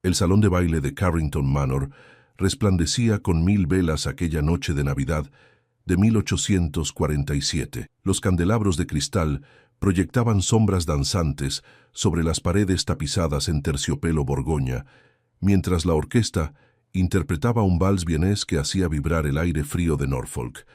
El salón de baile de Carrington Manor resplandecía con 1000 velas aquella noche de Navidad de 1847. Los candelabros de cristal proyectaban sombras danzantes sobre las paredes tapizadas en terciopelo borgoña, mientras la orquesta interpretaba un vals vienés que hacía vibrar el aire frío de Norfolk.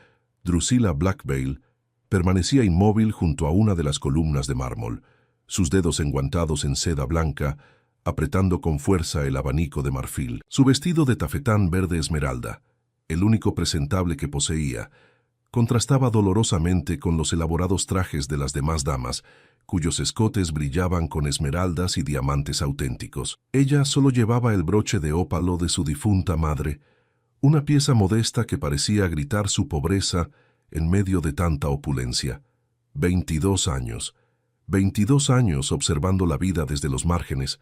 Drusilla Blackvale permanecía inmóvil junto a una de las columnas de mármol, sus dedos enguantados en seda blanca, apretando con fuerza el abanico de marfil. Su vestido de tafetán verde esmeralda, el único presentable que poseía, contrastaba dolorosamente con los elaborados trajes de las demás damas, cuyos escotes brillaban con esmeraldas y diamantes auténticos. Ella solo llevaba el broche de ópalo de su difunta madre, una pieza modesta que parecía gritar su pobreza en medio de tanta opulencia. 22 años. 22 años observando la vida desde los márgenes,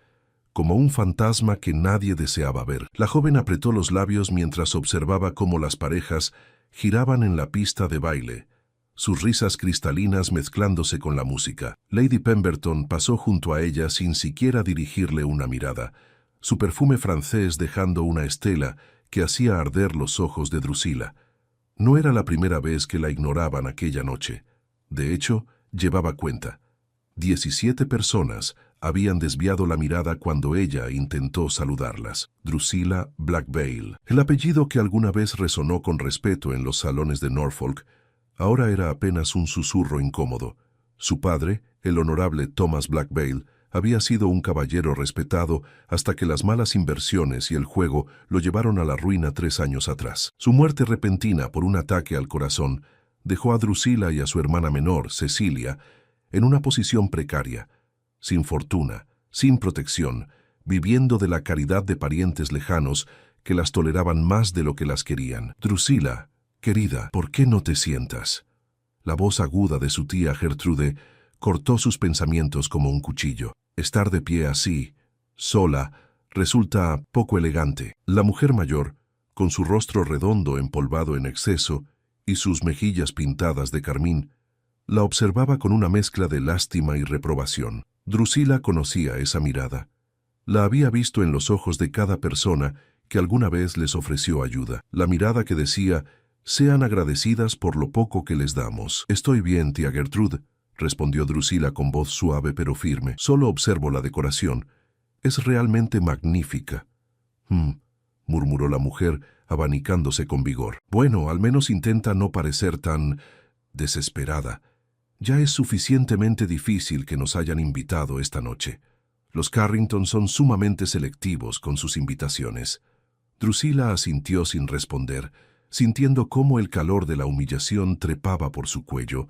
como un fantasma que nadie deseaba ver. La joven apretó los labios mientras observaba cómo las parejas giraban en la pista de baile, sus risas cristalinas mezclándose con la música. Lady Pemberton pasó junto a ella sin siquiera dirigirle una mirada, su perfume francés dejando una estela que hacía arder los ojos de Drusilla. No era la primera vez que la ignoraban aquella noche. De hecho, llevaba cuenta. 17 personas habían desviado la mirada cuando ella intentó saludarlas. Drusilla Blackvale. El apellido que alguna vez resonó con respeto en los salones de Norfolk, ahora era apenas un susurro incómodo. Su padre, el honorable Thomas Blackvale, había sido un caballero respetado hasta que las malas inversiones y el juego lo llevaron a la ruina 3 años atrás. Su muerte repentina por un ataque al corazón dejó a Drusilla y a su hermana menor, Cecilia, en una posición precaria, sin fortuna, sin protección, viviendo de la caridad de parientes lejanos que las toleraban más de lo que las querían. Drusilla, querida, ¿por qué no te sientas? La voz aguda de su tía Gertrude cortó sus pensamientos como un cuchillo. Estar de pie así, sola, resulta poco elegante. La mujer mayor, con su rostro redondo empolvado en exceso y sus mejillas pintadas de carmín, la observaba con una mezcla de lástima y reprobación. Drusilla conocía esa mirada. La había visto en los ojos de cada persona que alguna vez les ofreció ayuda. La mirada que decía: «Sean agradecidas por lo poco que les damos». «Estoy bien, tía Gertrude», respondió Drusilla con voz suave pero firme. «Solo observo la decoración. Es realmente magnífica». Murmuró la mujer, abanicándose con vigor. «Bueno, al menos intenta no parecer tan desesperada. Ya es suficientemente difícil que nos hayan invitado esta noche. Los Carrington son sumamente selectivos con sus invitaciones». Drusilla asintió sin responder, sintiendo cómo el calor de la humillación trepaba por su cuello.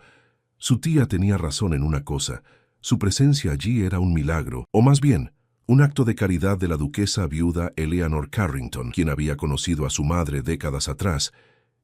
Su tía tenía razón en una cosa: su presencia allí era un milagro, o más bien, un acto de caridad de la duquesa viuda Eleanor Carrington, quien había conocido a su madre décadas atrás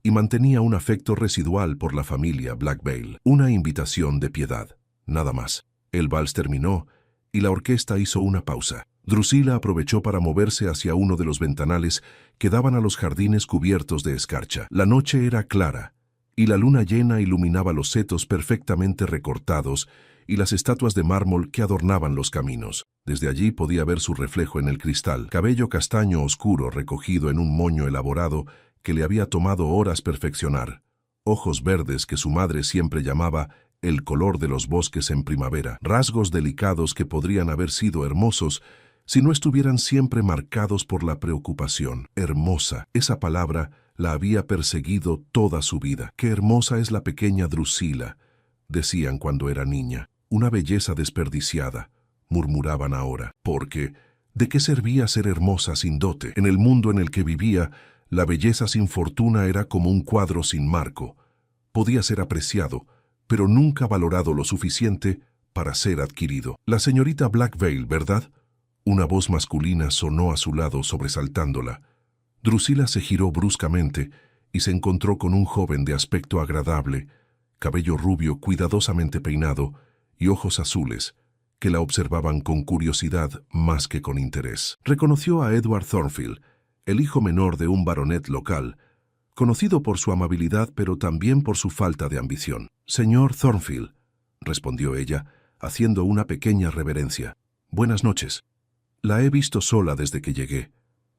y mantenía un afecto residual por la familia Blackvale. Una invitación de piedad, nada más. El vals terminó y la orquesta hizo una pausa. Drusilla aprovechó para moverse hacia uno de los ventanales que daban a los jardines cubiertos de escarcha. La noche era clara y la luna llena iluminaba los setos perfectamente recortados y las estatuas de mármol que adornaban los caminos. Desde allí podía ver su reflejo en el cristal, cabello castaño oscuro recogido en un moño elaborado que le había tomado horas perfeccionar, ojos verdes que su madre siempre llamaba el color de los bosques en primavera, rasgos delicados que podrían haber sido hermosos si no estuvieran siempre marcados por la preocupación. Hermosa, esa palabra la había perseguido toda su vida. «Qué hermosa es la pequeña Drusilla», decían cuando era niña. «Una belleza desperdiciada», murmuraban ahora, porque ¿de qué servía ser hermosa sin dote? En el mundo en el que vivía, la belleza sin fortuna era como un cuadro sin marco. Podía ser apreciado, pero nunca valorado lo suficiente para ser adquirido. «La señorita Blackvale, ¿verdad?». Una voz masculina sonó a su lado sobresaltándola. Drusilla se giró bruscamente y se encontró con un joven de aspecto agradable, cabello rubio cuidadosamente peinado y ojos azules, que la observaban con curiosidad más que con interés. Reconoció a Edward Thornfield, el hijo menor de un baronet local, conocido por su amabilidad pero también por su falta de ambición. «Señor Thornfield», respondió ella, haciendo una pequeña reverencia. «Buenas noches». La he visto sola desde que llegué,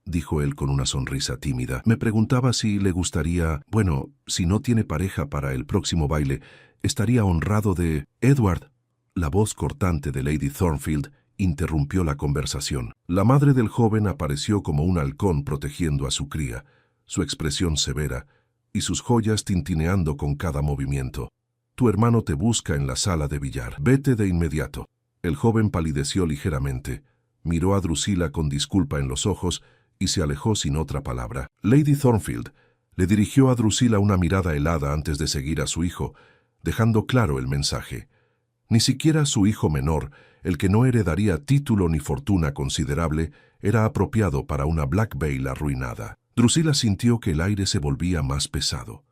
dijo él con una sonrisa tímida. Me preguntaba si le gustaría, bueno, si no tiene pareja para el próximo baile, estaría honrado de... Edward. La voz cortante de Lady Thornfield interrumpió la conversación. La madre del joven apareció como un halcón protegiendo a su cría, su expresión severa y sus joyas tintineando con cada movimiento. Tu hermano te busca en la sala de billar. Vete de inmediato. El joven palideció ligeramente, miró a Drusila con disculpa en los ojos y se alejó sin otra palabra. Lady Thornfield le dirigió a Drusila una mirada helada antes de seguir a su hijo, dejando claro el mensaje. Ni siquiera su hijo menor, el que no heredaría título ni fortuna considerable, era apropiado para una Black Veil arruinada. Drusila sintió que el aire se volvía más pesado.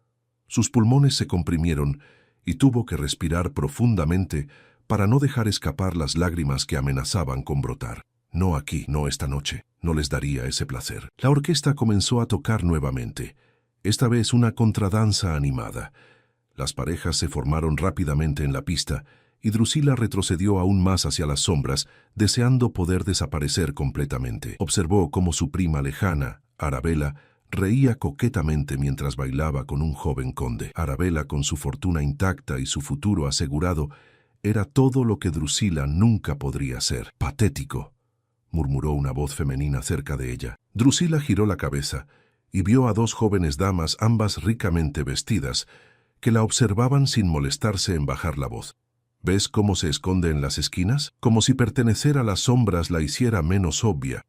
Sus pulmones se comprimieron y tuvo que respirar profundamente para no dejar escapar las lágrimas que amenazaban con brotar. No aquí, no esta noche, no les daría ese placer. La orquesta comenzó a tocar nuevamente, esta vez una contradanza animada. Las parejas se formaron rápidamente en la pista y Drusila retrocedió aún más hacia las sombras, deseando poder desaparecer completamente. Observó cómo su prima lejana, Arabella, reía coquetamente mientras bailaba con un joven conde. Arabella, con su fortuna intacta y su futuro asegurado, era todo lo que Drusila nunca podría ser. Patético, murmuró una voz femenina cerca de ella. Drusila giró la cabeza y vio a dos jóvenes damas, ambas ricamente vestidas, que la observaban sin molestarse en bajar la voz. ¿Ves cómo se esconde en las esquinas? Como si pertenecer a las sombras la hiciera menos obvia.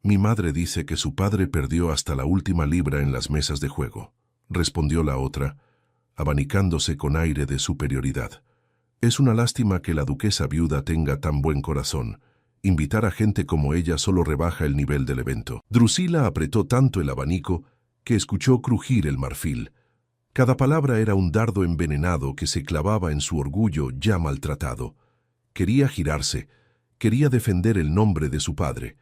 Mi madre dice que su padre perdió hasta la última libra en las mesas de juego, respondió la otra, abanicándose con aire de superioridad. Es una lástima que la duquesa viuda tenga tan buen corazón. Invitar a gente como ella solo rebaja el nivel del evento. Drusila apretó tanto el abanico que escuchó crujir el marfil. Cada palabra era un dardo envenenado que se clavaba en su orgullo ya maltratado. Quería girarse, quería defender el nombre de su padre,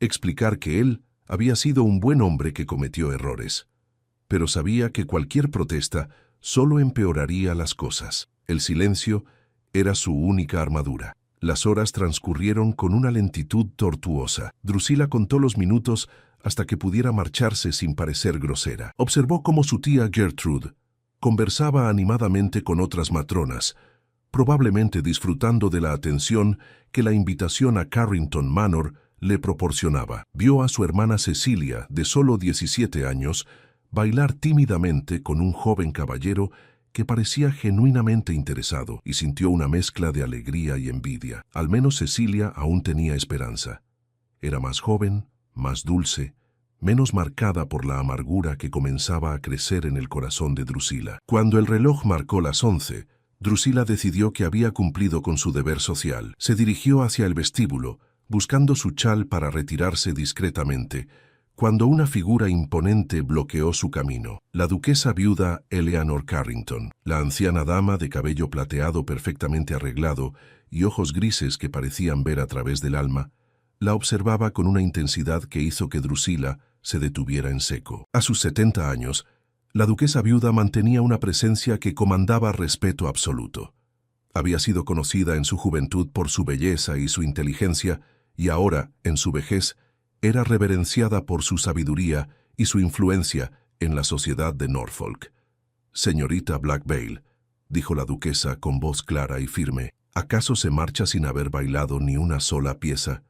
explicar que él había sido un buen hombre que cometió errores. Pero sabía que cualquier protesta solo empeoraría las cosas. El silencio era su única armadura. Las horas transcurrieron con una lentitud tortuosa. Drusila contó los minutos hasta que pudiera marcharse sin parecer grosera. Observó cómo su tía Gertrude conversaba animadamente con otras matronas, probablemente disfrutando de la atención que la invitación a Carrington Manor le proporcionaba. Vio a su hermana Cecilia, de solo 17 años, bailar tímidamente con un joven caballero que parecía genuinamente interesado, y sintió una mezcla de alegría y envidia. Al menos Cecilia aún tenía esperanza. Era más joven, más dulce, menos marcada por la amargura que comenzaba a crecer en el corazón de Drusila. Cuando el reloj marcó las 11, Drusila decidió que había cumplido con su deber social. Se dirigió hacia el vestíbulo, buscando su chal para retirarse discretamente, cuando una figura imponente bloqueó su camino. La duquesa viuda Eleanor Carrington, la anciana dama de cabello plateado perfectamente arreglado y ojos grises que parecían ver a través del alma, la observaba con una intensidad que hizo que Drusila se detuviera en seco. A sus 70 años, la duquesa viuda mantenía una presencia que comandaba respeto absoluto. Había sido conocida en su juventud por su belleza y su inteligencia, y ahora, en su vejez, era reverenciada por su sabiduría y su influencia en la sociedad de Norfolk. «Señorita Black Veil», dijo la duquesa con voz clara y firme, «¿acaso se marcha sin haber bailado ni una sola pieza?»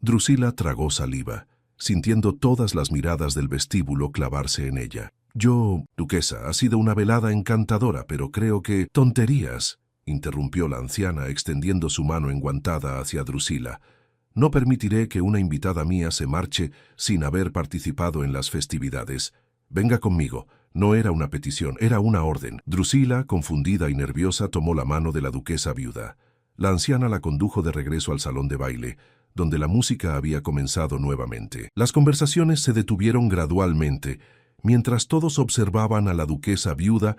Drusila tragó saliva, sintiendo todas las miradas del vestíbulo clavarse en ella. «Yo, duquesa, ha sido una velada encantadora, pero creo que...» «Tonterías», interrumpió la anciana extendiendo su mano enguantada hacia Drusila. «No permitiré que una invitada mía se marche sin haber participado en las festividades. Venga conmigo». No era una petición, era una orden. Drusila, confundida y nerviosa, tomó la mano de la duquesa viuda. La anciana la condujo de regreso al salón de baile, donde la música había comenzado nuevamente. Las conversaciones se detuvieron gradualmente, mientras todos observaban a la duquesa viuda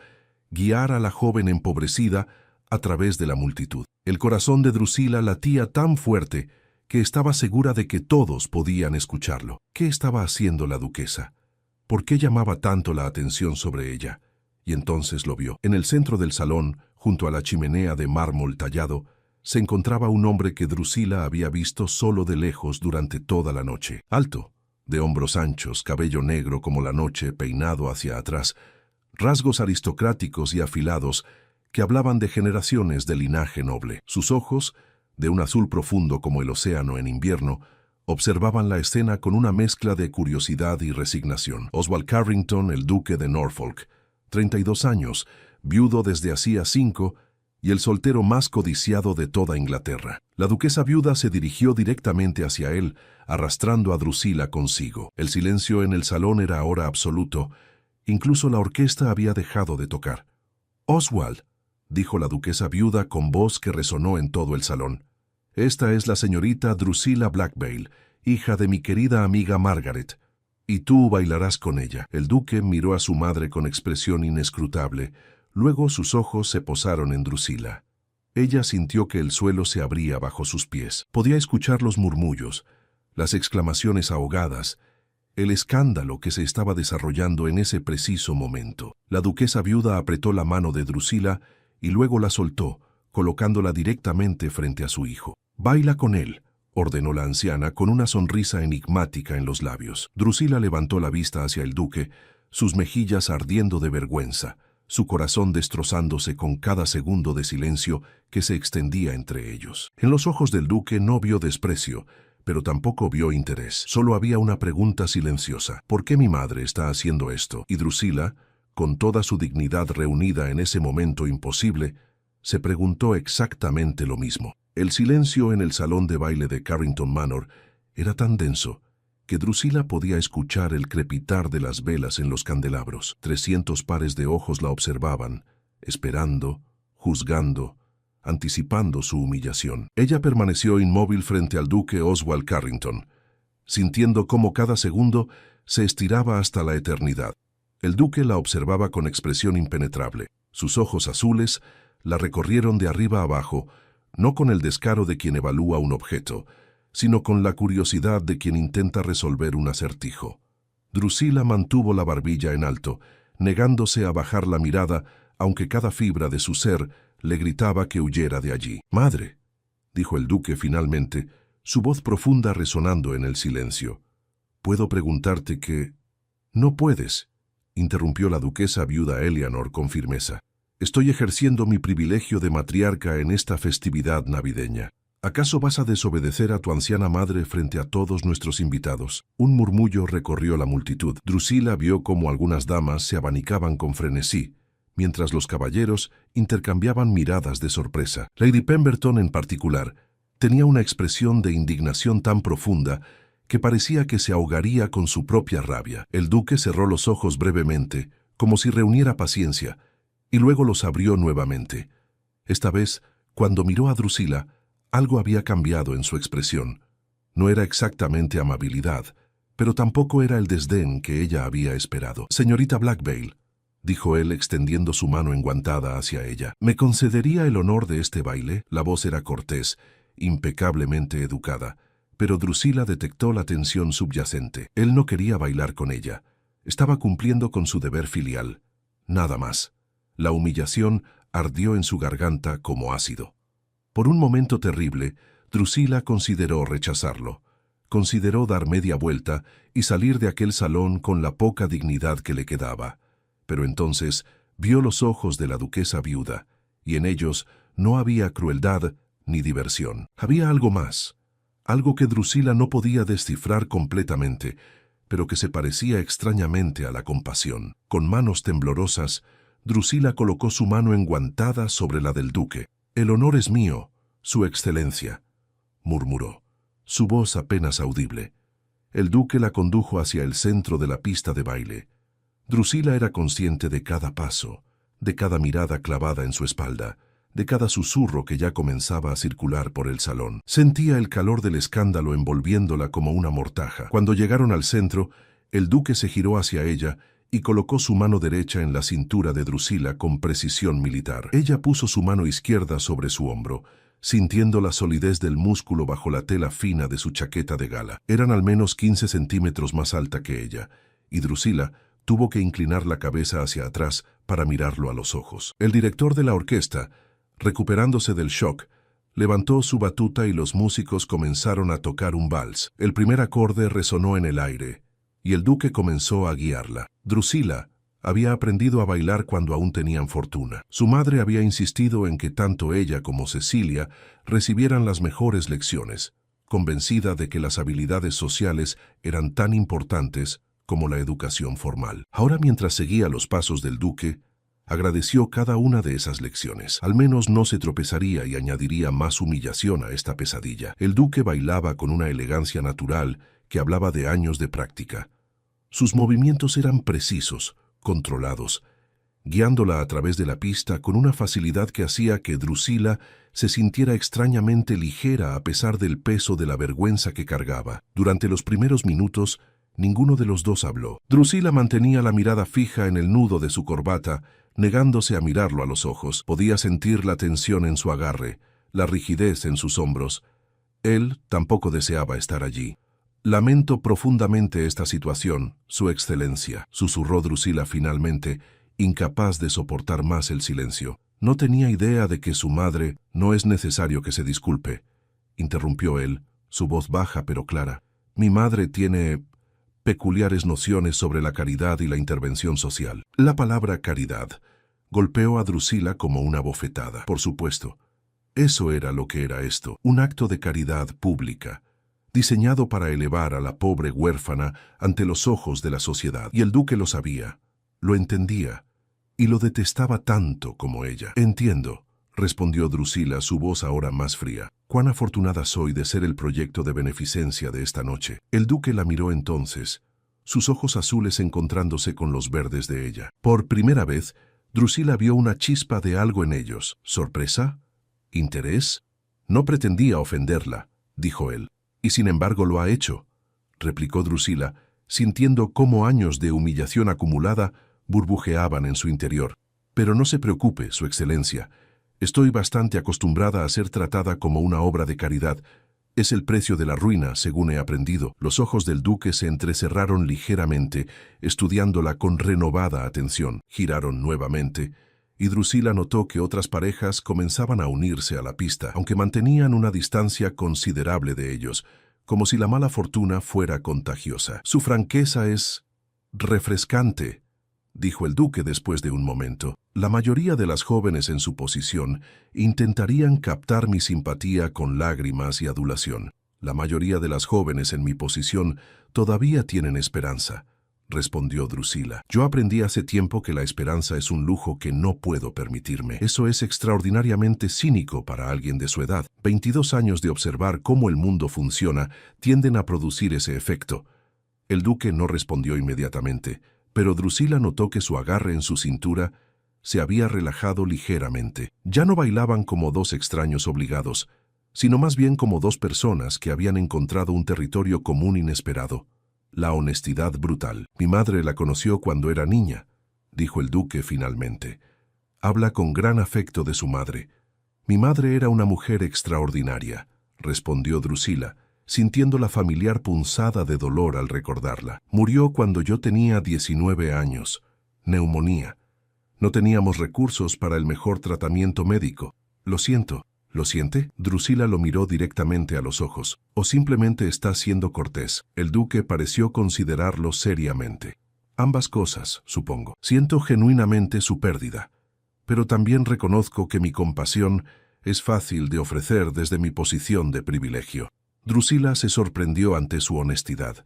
guiar a la joven empobrecida a través de la multitud. El corazón de Drusila latía tan fuerte que estaba segura de que todos podían escucharlo. ¿Qué estaba haciendo la duquesa? ¿Por qué llamaba tanto la atención sobre ella? Y entonces lo vio. En el centro del salón, junto a la chimenea de mármol tallado, se encontraba un hombre que Drusila había visto solo de lejos durante toda la noche. Alto, de hombros anchos, cabello negro como la noche peinado hacia atrás, rasgos aristocráticos y afilados que hablaban de generaciones de linaje noble. Sus ojos, de un azul profundo como el océano en invierno, observaban la escena con una mezcla de curiosidad y resignación. Oswald Carrington, el duque de Norfolk, 32 años, viudo desde hacía 5, y el soltero más codiciado de toda Inglaterra. La duquesa viuda se dirigió directamente hacia él, arrastrando a Drusila consigo. El silencio en el salón era ahora absoluto. Incluso la orquesta había dejado de tocar. «Oswald», dijo la duquesa viuda con voz que resonó en todo el salón. «Esta es la señorita Drusila Blackvale, hija de mi querida amiga Margaret, y tú bailarás con ella». El duque miró a su madre con expresión inescrutable. Luego sus ojos se posaron en Drusila. Ella sintió que el suelo se abría bajo sus pies. Podía escuchar los murmullos, las exclamaciones ahogadas, el escándalo que se estaba desarrollando en ese preciso momento. La duquesa viuda apretó la mano de Drusila y luego la soltó, colocándola directamente frente a su hijo. «Baila con él», ordenó la anciana con una sonrisa enigmática en los labios. Drusila levantó la vista hacia el duque, sus mejillas ardiendo de vergüenza, su corazón destrozándose con cada segundo de silencio que se extendía entre ellos. En los ojos del duque no vio desprecio, pero tampoco vio interés. Solo había una pregunta silenciosa. ¿Por qué mi madre está haciendo esto? Y Drusila, con toda su dignidad reunida en ese momento imposible, se preguntó exactamente lo mismo. El silencio en el salón de baile de Carrington Manor era tan denso que Drusila podía escuchar el crepitar de las velas en los candelabros. 300 pares de ojos la observaban, esperando, juzgando, anticipando su humillación. Ella permaneció inmóvil frente al duque Oswald Carrington, sintiendo cómo cada segundo se estiraba hasta la eternidad. El duque la observaba con expresión impenetrable. Sus ojos azules la recorrieron de arriba a abajo, no con el descaro de quien evalúa un objeto, sino con la curiosidad de quien intenta resolver un acertijo. Drusila mantuvo la barbilla en alto, negándose a bajar la mirada, aunque cada fibra de su ser le gritaba que huyera de allí. «Madre», dijo el duque finalmente, su voz profunda resonando en el silencio. «¿Puedo preguntarte qué?» «No puedes», interrumpió la duquesa viuda Eleanor con firmeza. «Estoy ejerciendo mi privilegio de matriarca en esta festividad navideña. ¿Acaso vas a desobedecer a tu anciana madre frente a todos nuestros invitados?» Un murmullo recorrió la multitud. Drusila vio cómo algunas damas se abanicaban con frenesí, mientras los caballeros intercambiaban miradas de sorpresa. Lady Pemberton, en particular, tenía una expresión de indignación tan profunda que parecía que se ahogaría con su propia rabia. El duque cerró los ojos brevemente, como si reuniera paciencia, y luego los abrió nuevamente. Esta vez, cuando miró a Drusila, algo había cambiado en su expresión. No era exactamente amabilidad, pero tampoco era el desdén que ella había esperado. «Señorita Blackvale», dijo él extendiendo su mano enguantada hacia ella, «¿me concedería el honor de este baile?» La voz era cortés, impecablemente educada, pero Drusila detectó la tensión subyacente. Él no quería bailar con ella. Estaba cumpliendo con su deber filial. Nada más. La humillación ardió en su garganta como ácido. Por un momento terrible, Drusila consideró rechazarlo. Consideró dar media vuelta y salir de aquel salón con la poca dignidad que le quedaba. Pero entonces vio los ojos de la duquesa viuda, y en ellos no había crueldad ni diversión. Había algo más, algo que Drusila no podía descifrar completamente, pero que se parecía extrañamente a la compasión. Con manos temblorosas, Drusila colocó su mano enguantada sobre la del duque. «El honor es mío, su excelencia», murmuró, su voz apenas audible. El duque la condujo hacia el centro de la pista de baile. Drusila era consciente de cada paso, de cada mirada clavada en su espalda, de cada susurro que ya comenzaba a circular por el salón. Sentía el calor del escándalo envolviéndola como una mortaja. Cuando llegaron al centro, el duque se giró hacia ella y colocó su mano derecha en la cintura de Drusila con precisión militar. Ella puso su mano izquierda sobre su hombro, sintiendo la solidez del músculo bajo la tela fina de su chaqueta de gala. Eran al menos 15 centímetros más alta que ella, y Drusila tuvo que inclinar la cabeza hacia atrás para mirarlo a los ojos. El director de la orquesta, recuperándose del shock, Levantó su batuta y los músicos comenzaron a tocar un vals. El primer acorde resonó en el aire, y el duque comenzó a guiarla. Drusila había aprendido a bailar cuando aún tenían fortuna. Su madre había insistido en que tanto ella como Cecilia recibieran las mejores lecciones, convencida de que las habilidades sociales eran tan importantes como la educación formal. Ahora, mientras seguía los pasos del duque, agradeció cada una de esas lecciones. Al menos no se tropezaría y añadiría más humillación a esta pesadilla. El duque bailaba con una elegancia natural que hablaba de años de práctica. Sus movimientos eran precisos, controlados, guiándola a través de la pista con una facilidad que hacía que Drusila se sintiera extrañamente ligera a pesar del peso de la vergüenza que cargaba. Durante los primeros minutos, ninguno de los dos habló. Drusila mantenía la mirada fija en el nudo de su corbata, negándose a mirarlo a los ojos. Podía sentir la tensión en su agarre, la rigidez en sus hombros. Él tampoco deseaba estar allí. «Lamento profundamente esta situación, Su Excelencia», susurró Drusila finalmente, incapaz de soportar más el silencio. No tenía idea de que su madre... «No es necesario que se disculpe», interrumpió él, su voz baja pero clara. «Mi madre tiene peculiares nociones sobre la caridad y la intervención social». La palabra caridad golpeó a Drusila como una bofetada. Por supuesto, eso era lo que era esto, un acto de caridad pública, diseñado para elevar a la pobre huérfana ante los ojos de la sociedad. Y el duque lo sabía, lo entendía, y lo detestaba tanto como ella. «Entiendo», respondió Drusila, su voz ahora más fría. «Cuán afortunada soy de ser el proyecto de beneficencia de esta noche». El duque la miró entonces, sus ojos azules encontrándose con los verdes de ella. Por primera vez, Drusila vio una chispa de algo en ellos. ¿Sorpresa? ¿Interés? «No pretendía ofenderla», dijo él. «Y sin embargo lo ha hecho», replicó Drusila, sintiendo cómo años de humillación acumulada burbujeaban en su interior. «Pero no se preocupe, Su Excelencia. Estoy bastante acostumbrada a ser tratada como una obra de caridad. Es el precio de la ruina, según he aprendido». Los ojos del duque se entrecerraron ligeramente, estudiándola con renovada atención. Giraron nuevamente, y Drusila notó que otras parejas comenzaban a unirse a la pista, aunque mantenían una distancia considerable de ellos, como si la mala fortuna fuera contagiosa. «Su franqueza es refrescante», dijo el duque después de un momento. «La mayoría de las jóvenes en su posición intentarían captar mi simpatía con lágrimas y adulación. La mayoría de las jóvenes en mi posición todavía tienen esperanza», respondió Drusila. «Yo aprendí hace tiempo que la esperanza es un lujo que no puedo permitirme. Eso es extraordinariamente cínico para alguien de su edad. 22 años de observar cómo el mundo funciona tienden a producir ese efecto». El duque no respondió inmediatamente, pero Drusila notó que su agarre en su cintura se había relajado ligeramente. Ya no bailaban como dos extraños obligados, sino más bien como dos personas que habían encontrado un territorio común inesperado: la honestidad brutal. «Mi madre la conoció cuando era niña», dijo el duque finalmente. «Habla con gran afecto de su madre». «Mi madre era una mujer extraordinaria», respondió Drusila, sintiendo la familiar punzada de dolor al recordarla. «Murió cuando yo tenía 19 años. Neumonía. No teníamos recursos para el mejor tratamiento médico. Lo siento». «¿Lo siente?» Drusila lo miró directamente a los ojos. «¿O simplemente está siendo cortés?» El duque pareció considerarlo seriamente. «Ambas cosas, supongo. Siento genuinamente su pérdida, pero también reconozco que mi compasión es fácil de ofrecer desde mi posición de privilegio». Drusila se sorprendió ante su honestidad.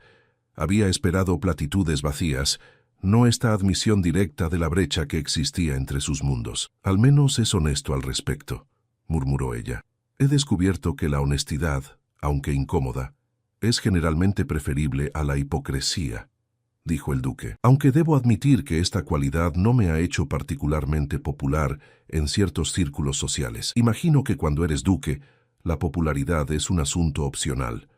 Había esperado platitudes vacías, no esta admisión directa de la brecha que existía entre sus mundos. «Al menos es honesto al respecto», murmuró ella. «He descubierto que la honestidad, aunque incómoda, es generalmente preferible a la hipocresía», dijo el duque. «Aunque debo admitir que esta cualidad no me ha hecho particularmente popular en ciertos círculos sociales. Imagino que cuando eres duque, la popularidad es un asunto opcional».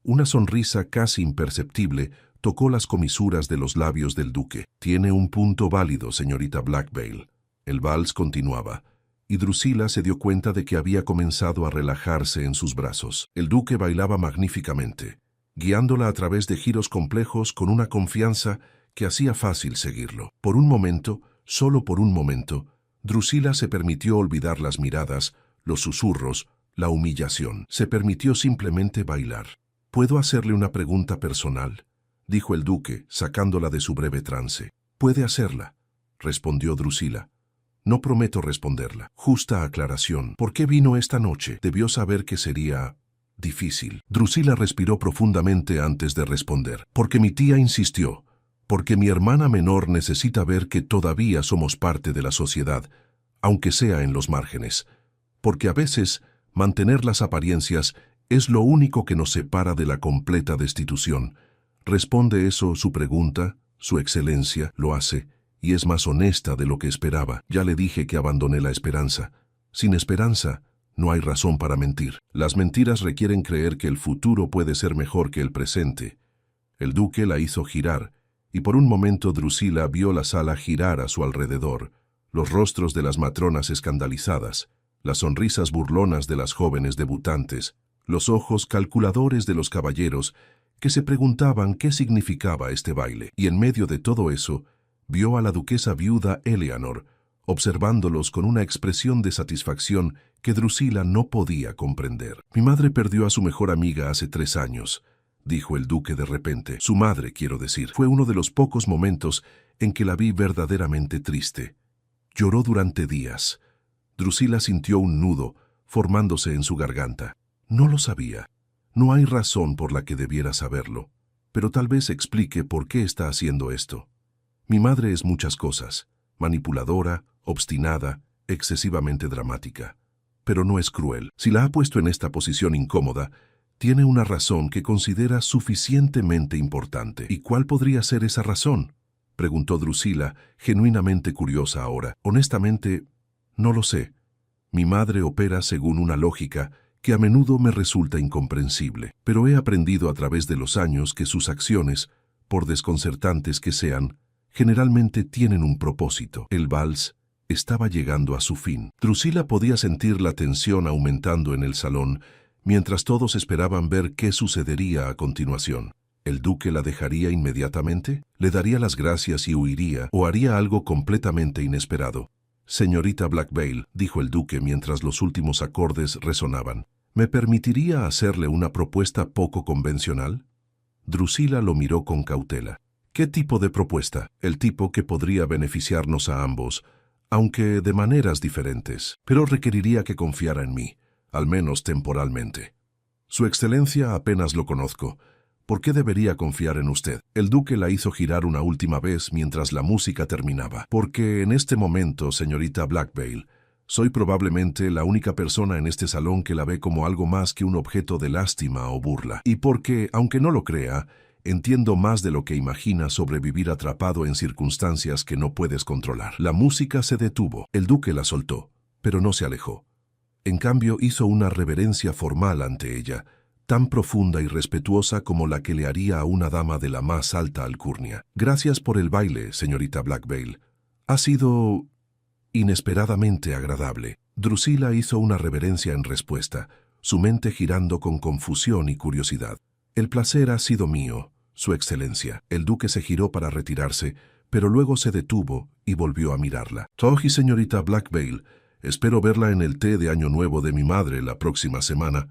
Una sonrisa casi imperceptible tocó las comisuras de los labios del duque. «Tiene un punto válido, señorita Blackvale». El vals continuaba, y Drusila se dio cuenta de que había comenzado a relajarse en sus brazos. El duque bailaba magníficamente, guiándola a través de giros complejos con una confianza que hacía fácil seguirlo. Por un momento, solo por un momento, Drusila se permitió olvidar las miradas, los susurros, la humillación. Se permitió simplemente bailar. «¿Puedo hacerle una pregunta personal?», dijo el duque, sacándola de su breve trance. «Puede hacerla», respondió Drusila. «No prometo responderla». «Justa aclaración. ¿Por qué vino esta noche? Debió saber que sería difícil». Drusila respiró profundamente antes de responder. «Porque mi tía insistió. Porque mi hermana menor necesita ver que todavía somos parte de la sociedad, aunque sea en los márgenes. Porque a veces mantener las apariencias es lo único que nos separa de la completa destitución. ¿Responde eso su pregunta? Su excelencia lo hace, y es más honesta de lo que esperaba. Ya le dije que abandoné la esperanza. Sin esperanza, no hay razón para mentir. Las mentiras requieren creer que el futuro puede ser mejor que el presente». El duque la hizo girar, y por un momento Drusila vio la sala girar a su alrededor, los rostros de las matronas escandalizadas, las sonrisas burlonas de las jóvenes debutantes, los ojos calculadores de los caballeros que se preguntaban qué significaba este baile. Y en medio de todo eso, vio a la duquesa viuda Eleanor, observándolos con una expresión de satisfacción que Drusila no podía comprender. «Mi madre perdió a su mejor amiga hace 3 años», dijo el duque de repente. «Su madre, quiero decir. Fue uno de los pocos momentos en que la vi verdaderamente triste. Lloró durante días». Drusila sintió un nudo formándose en su garganta. «No lo sabía. No hay razón por la que debiera saberlo, pero tal vez explique por qué está haciendo esto. Mi madre es muchas cosas: manipuladora, obstinada, excesivamente dramática. Pero no es cruel. Si la ha puesto en esta posición incómoda, tiene una razón que considera suficientemente importante». «¿Y cuál podría ser esa razón?», preguntó Drusila, genuinamente curiosa ahora. «Honestamente, no lo sé. Mi madre opera según una lógica que a menudo me resulta incomprensible, pero he aprendido a través de los años que sus acciones, por desconcertantes que sean, generalmente tienen un propósito». El vals estaba llegando a su fin. Drusila podía sentir la tensión aumentando en el salón, mientras todos esperaban ver qué sucedería a continuación. ¿El duque la dejaría inmediatamente? ¿Le daría las gracias y huiría? ¿O haría algo completamente inesperado? «Señorita Blackvale», dijo el duque mientras los últimos acordes resonaban, «¿me permitiría hacerle una propuesta poco convencional?». Drusila lo miró con cautela. «¿Qué tipo de propuesta?». «El tipo que podría beneficiarnos a ambos, aunque de maneras diferentes. Pero requeriría que confiara en mí, al menos temporalmente». «Su excelencia apenas lo conozco. ¿Por qué debería confiar en usted?». El duque la hizo girar una última vez mientras la música terminaba. «Porque en este momento, señorita Blackvale, soy probablemente la única persona en este salón que la ve como algo más que un objeto de lástima o burla. Y porque, aunque no lo crea, entiendo más de lo que imagina sobre vivir atrapado en circunstancias que no puedes controlar». La música se detuvo. El duque la soltó, pero no se alejó. En cambio, hizo una reverencia formal ante ella, tan profunda y respetuosa como la que le haría a una dama de la más alta alcurnia. «Gracias por el baile, señorita Blackvale. Ha sido inesperadamente agradable». Drusila hizo una reverencia en respuesta, su mente girando con confusión y curiosidad. «El placer ha sido mío, su excelencia». El duque se giró para retirarse, pero luego se detuvo y volvió a mirarla. «Toji, señorita Blackvale, espero verla en el té de Año Nuevo de mi madre la próxima semana».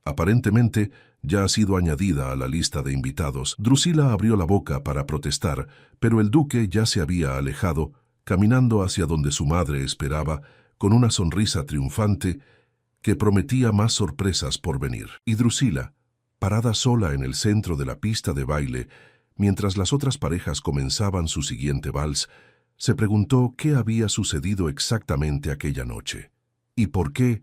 Aparentemente, ya ha sido añadida a la lista de invitados. Drusila abrió la boca para protestar, pero el duque ya se había alejado, caminando hacia donde su madre esperaba, con una sonrisa triunfante que prometía más sorpresas por venir. Y Drusila, parada sola en el centro de la pista de baile, mientras las otras parejas comenzaban su siguiente vals, se preguntó qué había sucedido exactamente aquella noche. Y por qué,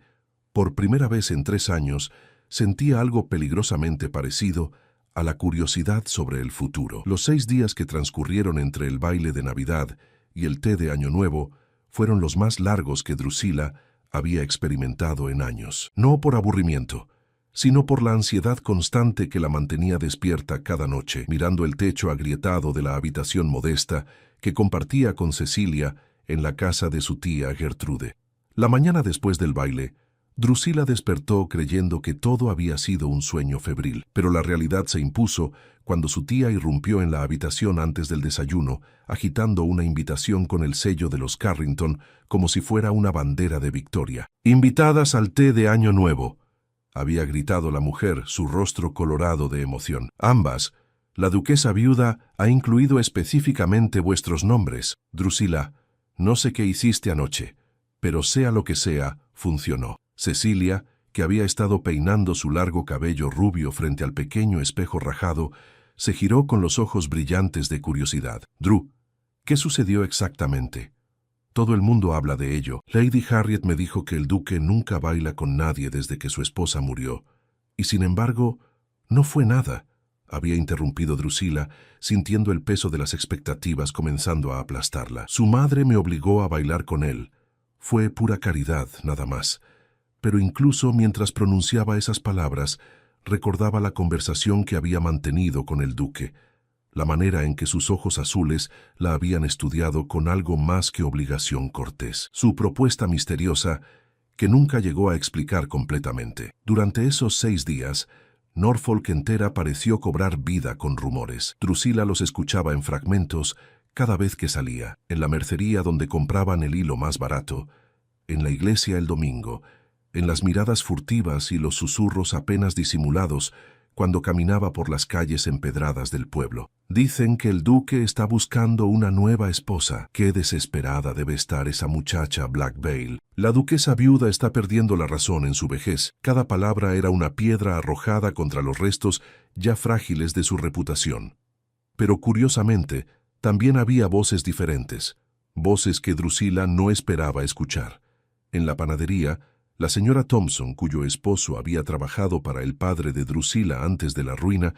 por primera vez en 3 años, sentía algo peligrosamente parecido a la curiosidad sobre el futuro. Los 6 días que transcurrieron entre el baile de Navidad y el té de Año Nuevo fueron los más largos que Drusila había experimentado en años. No por aburrimiento, sino por la ansiedad constante que la mantenía despierta cada noche, mirando el techo agrietado de la habitación modesta que compartía con Cecilia en la casa de su tía Gertrude. La mañana después del baile, Drusila despertó creyendo que todo había sido un sueño febril, pero la realidad se impuso cuando su tía irrumpió en la habitación antes del desayuno, agitando una invitación con el sello de los Carrington como si fuera una bandera de victoria. «Invitadas al té de Año Nuevo», había gritado la mujer, su rostro colorado de emoción. «Ambas. La duquesa viuda ha incluido específicamente vuestros nombres. Drusila, no sé qué hiciste anoche, pero sea lo que sea, funcionó». Cecilia, que había estado peinando su largo cabello rubio frente al pequeño espejo rajado, se giró con los ojos brillantes de curiosidad. «Drew, ¿qué sucedió exactamente? Todo el mundo habla de ello. Lady Harriet me dijo que el duque nunca baila con nadie desde que su esposa murió. Y sin embargo, no fue nada», había interrumpido Drusila, sintiendo el peso de las expectativas comenzando a aplastarla. «Su madre me obligó a bailar con él. Fue pura caridad, nada más». Pero incluso mientras pronunciaba esas palabras, recordaba la conversación que había mantenido con el duque, la manera en que sus ojos azules la habían estudiado con algo más que obligación cortés. Su propuesta misteriosa, que nunca llegó a explicar completamente. Durante esos 6 días, Norfolk entera pareció cobrar vida con rumores. Drusila los escuchaba en fragmentos cada vez que salía, en la mercería donde compraban el hilo más barato, en la iglesia el domingo, en las miradas furtivas y los susurros apenas disimulados cuando caminaba por las calles empedradas del pueblo. «Dicen que el duque está buscando una nueva esposa. Qué desesperada debe estar esa muchacha Black Veil. La duquesa viuda está perdiendo la razón en su vejez». Cada palabra era una piedra arrojada contra los restos ya frágiles de su reputación. Pero curiosamente, también había voces diferentes, voces que Drusila no esperaba escuchar. En la panadería, la señora Thompson, cuyo esposo había trabajado para el padre de Drusila antes de la ruina,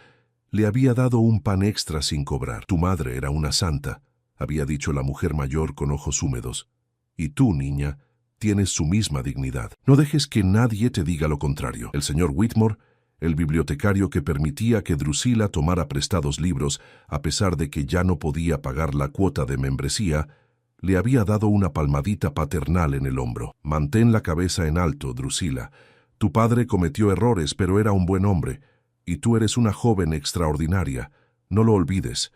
le había dado un pan extra sin cobrar. «Tu madre era una santa», había dicho la mujer mayor con ojos húmedos. «Y tú, niña, tienes su misma dignidad. No dejes que nadie te diga lo contrario». El señor Whitmore, el bibliotecario que permitía que Drusila tomara prestados libros a pesar de que ya no podía pagar la cuota de membresía, le había dado una palmadita paternal en el hombro. «Mantén la cabeza en alto, Drusila. Tu padre cometió errores, pero era un buen hombre, y tú eres una joven extraordinaria. No lo olvides».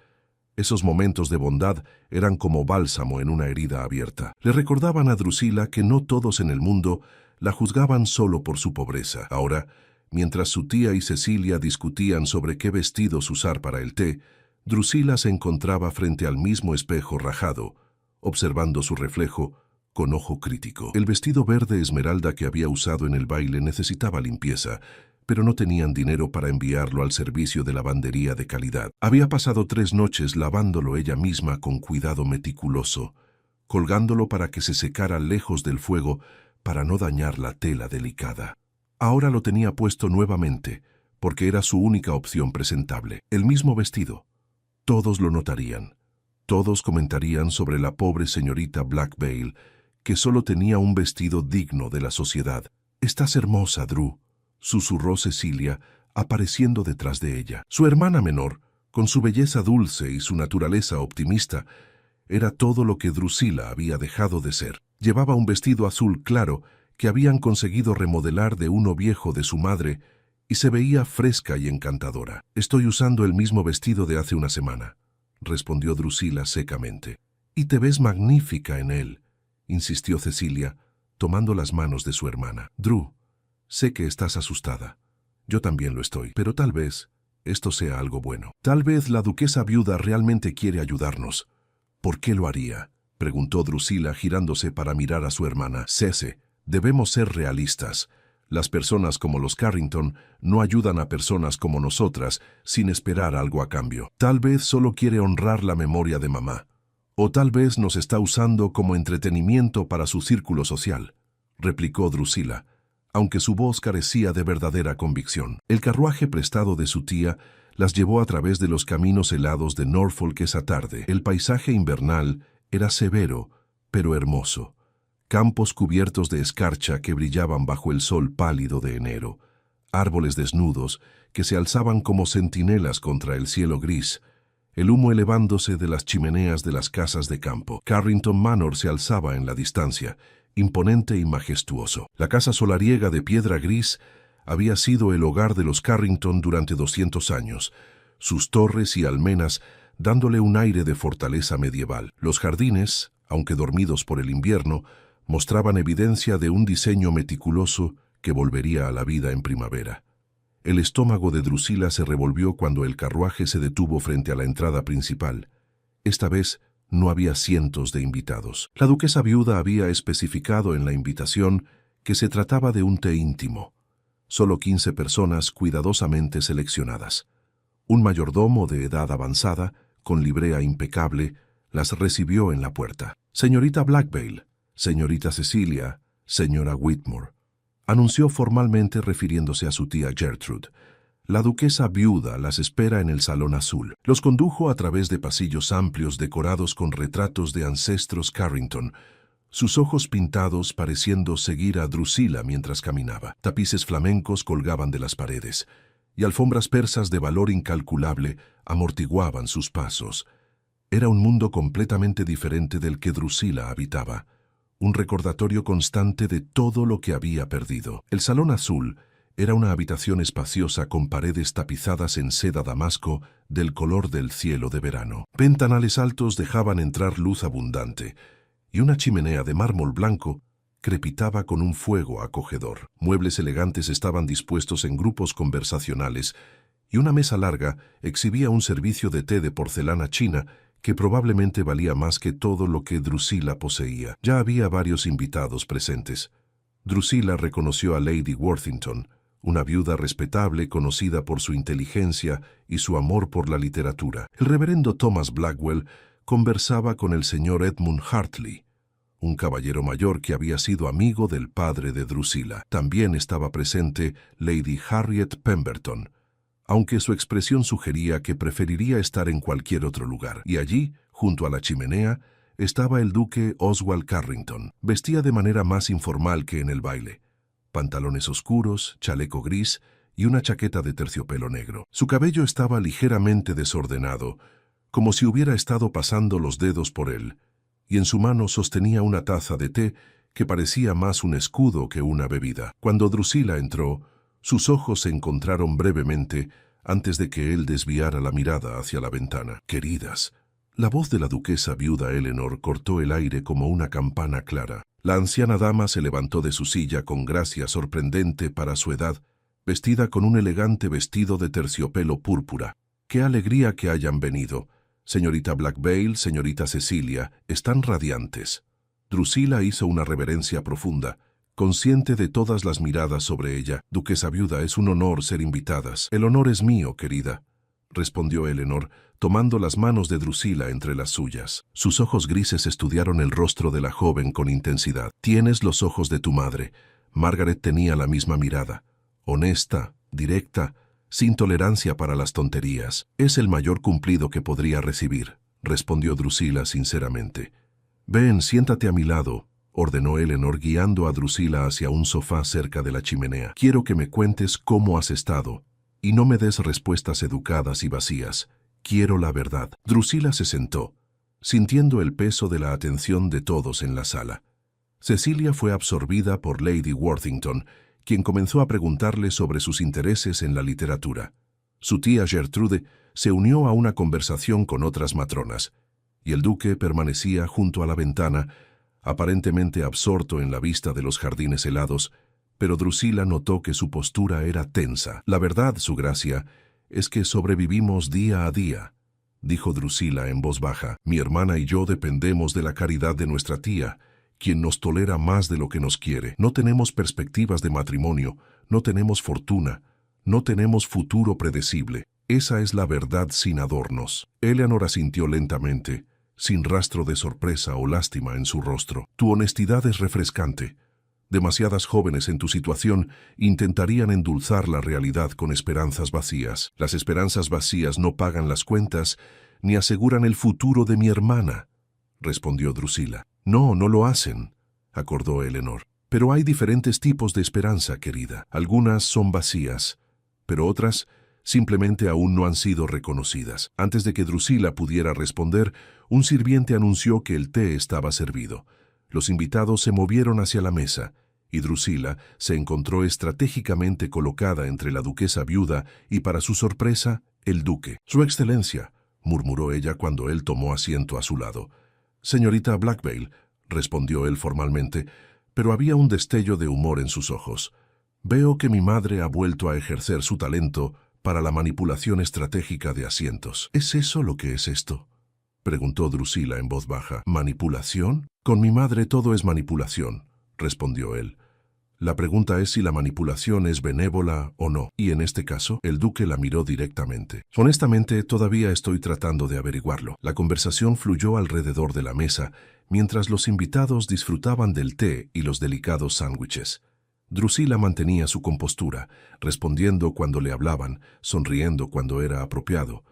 Esos momentos de bondad eran como bálsamo en una herida abierta. Le recordaban a Drusila que no todos en el mundo la juzgaban solo por su pobreza. Ahora, mientras su tía y Cecilia discutían sobre qué vestidos usar para el té, Drusila se encontraba frente al mismo espejo rajado, observando su reflejo con ojo crítico. El vestido verde esmeralda que había usado en el baile necesitaba limpieza, pero no tenían dinero para enviarlo al servicio de lavandería de calidad. Había pasado 3 noches lavándolo ella misma con cuidado meticuloso, colgándolo para que se secara lejos del fuego para no dañar la tela delicada. Ahora lo tenía puesto nuevamente, porque era su única opción presentable. El mismo vestido. Todos lo notarían. Todos comentarían sobre la pobre señorita Black Veil, que solo tenía un vestido digno de la sociedad. «Estás hermosa, Drew», susurró Cecilia, apareciendo detrás de ella. Su hermana menor, con su belleza dulce y su naturaleza optimista, era todo lo que Drusila había dejado de ser. Llevaba un vestido azul claro que habían conseguido remodelar de uno viejo de su madre y se veía fresca y encantadora. «Estoy usando el mismo vestido de hace una semana», respondió Drusila secamente. «Y te ves magnífica en él», insistió Cecilia, tomando las manos de su hermana. «Drew, sé que estás asustada. Yo también lo estoy, pero tal vez esto sea algo bueno. Tal vez la duquesa viuda realmente quiere ayudarnos». «¿Por qué lo haría?», preguntó Drusila girándose para mirar a su hermana. «Cece, debemos ser realistas. Las personas como los Carrington no ayudan a personas como nosotras sin esperar algo a cambio. Tal vez solo quiere honrar la memoria de mamá. O tal vez nos está usando como entretenimiento para su círculo social», replicó Drusila, aunque su voz carecía de verdadera convicción. El carruaje prestado de su tía las llevó a través de los caminos helados de Norfolk esa tarde. El paisaje invernal era severo, pero hermoso. Campos cubiertos de escarcha que brillaban bajo el sol pálido de enero, árboles desnudos que se alzaban como centinelas contra el cielo gris, el humo elevándose de las chimeneas de las casas de campo. Carrington Manor se alzaba en la distancia, imponente y majestuoso. La casa solariega de piedra gris había sido el hogar de los Carrington durante 200 años, sus torres y almenas dándole un aire de fortaleza medieval. Los jardines, aunque dormidos por el invierno, mostraban evidencia de un diseño meticuloso que volvería a la vida en primavera. El estómago de Drusila se revolvió cuando el carruaje se detuvo frente a la entrada principal. Esta vez no había cientos de invitados. La duquesa viuda había especificado en la invitación que se trataba de un té íntimo. Solo 15 personas cuidadosamente seleccionadas. Un mayordomo de edad avanzada, con librea impecable, las recibió en la puerta. «Señorita Blackvale, señorita Cecilia, señora Whitmore», anunció formalmente refiriéndose a su tía Gertrude. La duquesa viuda las espera en el salón azul. Los condujo a través de pasillos amplios decorados con retratos de ancestros Carrington, sus ojos pintados pareciendo seguir a Drusila mientras caminaba. Tapices flamencos colgaban de las paredes, y alfombras persas de valor incalculable amortiguaban sus pasos. Era un mundo completamente diferente del que Drusila habitaba, un recordatorio constante de todo lo que había perdido. El salón azul era una habitación espaciosa con paredes tapizadas en seda damasco del color del cielo de verano. Ventanales altos dejaban entrar luz abundante, y una chimenea de mármol blanco crepitaba con un fuego acogedor. Muebles elegantes estaban dispuestos en grupos conversacionales, y una mesa larga exhibía un servicio de té de porcelana china que probablemente valía más que todo lo que Drusila poseía. Ya había varios invitados presentes. Drusila reconoció a Lady Worthington, una viuda respetable conocida por su inteligencia y su amor por la literatura. El reverendo Thomas Blackwell conversaba con el señor Edmund Hartley, un caballero mayor que había sido amigo del padre de Drusila. También estaba presente Lady Harriet Pemberton, aunque su expresión sugería que preferiría estar en cualquier otro lugar. Y allí, junto a la chimenea, estaba el duque Oswald Carrington. Vestía de manera más informal que en el baile. Pantalones oscuros, chaleco gris y una chaqueta de terciopelo negro. Su cabello estaba ligeramente desordenado, como si hubiera estado pasando los dedos por él, y en su mano sostenía una taza de té que parecía más un escudo que una bebida. Cuando Drusila entró, sus ojos se encontraron brevemente antes de que él desviara la mirada hacia la ventana. «Queridas», la voz de la duquesa viuda Eleanor cortó el aire como una campana clara. La anciana dama se levantó de su silla con gracia sorprendente para su edad, vestida con un elegante vestido de terciopelo púrpura. «¡Qué alegría que hayan venido! Señorita Blackvale, señorita Cecilia, están radiantes». Drusila hizo una reverencia profunda, consciente de todas las miradas sobre ella. «Duquesa viuda, es un honor ser invitadas». «El honor es mío, querida», respondió Eleanor, tomando las manos de Drusila entre las suyas. Sus ojos grises estudiaron el rostro de la joven con intensidad. «Tienes los ojos de tu madre». Margaret tenía la misma mirada, honesta, directa, sin tolerancia para las tonterías. «Es el mayor cumplido que podría recibir», respondió Drusila sinceramente. «Ven, siéntate a mi lado», ordenó Eleanor guiando a Drusila hacia un sofá cerca de la chimenea. «Quiero que me cuentes cómo has estado, y no me des respuestas educadas y vacías. Quiero la verdad». Drusila se sentó, sintiendo el peso de la atención de todos en la sala. Cecilia fue absorbida por Lady Worthington, quien comenzó a preguntarle sobre sus intereses en la literatura. Su tía Gertrude se unió a una conversación con otras matronas, y el duque permanecía junto a la ventana, aparentemente absorto en la vista de los jardines helados, pero Drusila notó que su postura era tensa. «La verdad, su gracia, es que sobrevivimos día a día», dijo Drusila en voz baja. «Mi hermana y yo dependemos de la caridad de nuestra tía, quien nos tolera más de lo que nos quiere. No tenemos perspectivas de matrimonio, no tenemos fortuna, no tenemos futuro predecible. Esa es la verdad sin adornos». Eleanor asintió lentamente, sin rastro de sorpresa o lástima en su rostro. «Tu honestidad es refrescante. Demasiadas jóvenes en tu situación intentarían endulzar la realidad con esperanzas vacías. Las esperanzas vacías no pagan las cuentas ni aseguran el futuro de mi hermana», respondió Drusila. «No, no lo hacen», acordó Eleanor. «Pero hay diferentes tipos de esperanza, querida. Algunas son vacías, pero otras simplemente aún no han sido reconocidas». Antes de que Drusila pudiera responder, un sirviente anunció que el té estaba servido. Los invitados se movieron hacia la mesa, y Drusila se encontró estratégicamente colocada entre la duquesa viuda y, para su sorpresa, el duque. «Su excelencia», murmuró ella cuando él tomó asiento a su lado. «Señorita Blackvale», respondió él formalmente, pero había un destello de humor en sus ojos. «Veo que mi madre ha vuelto a ejercer su talento para la manipulación estratégica de asientos». «¿Es eso lo que es esto?», preguntó Drusila en voz baja. «¿Manipulación? Con mi madre todo es manipulación», respondió él. «La pregunta es si la manipulación es benévola o no, y en este caso, el duque la miró directamente. Honestamente, todavía estoy tratando de averiguarlo». La conversación fluyó alrededor de la mesa, mientras los invitados disfrutaban del té y los delicados sándwiches. Drusila mantenía su compostura, respondiendo cuando le hablaban, sonriendo cuando era apropiado.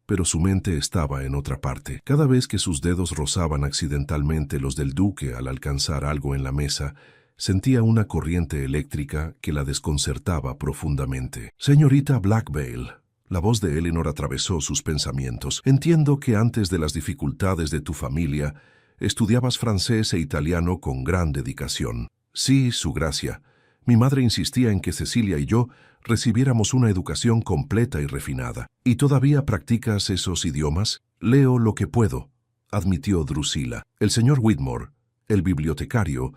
Pero su mente estaba en otra parte. Cada vez que sus dedos rozaban accidentalmente los del duque al alcanzar algo en la mesa, sentía una corriente eléctrica que la desconcertaba profundamente. «Señorita Blackvale», la voz de Eleanor atravesó sus pensamientos. «Entiendo que antes de las dificultades de tu familia, estudiabas francés e italiano con gran dedicación». «Sí, su gracia. Mi madre insistía en que Cecilia y yo recibiéramos una educación completa y refinada». «¿Y todavía practicas esos idiomas?» «Leo lo que puedo», admitió Drusila. «El señor Whitmore, el bibliotecario,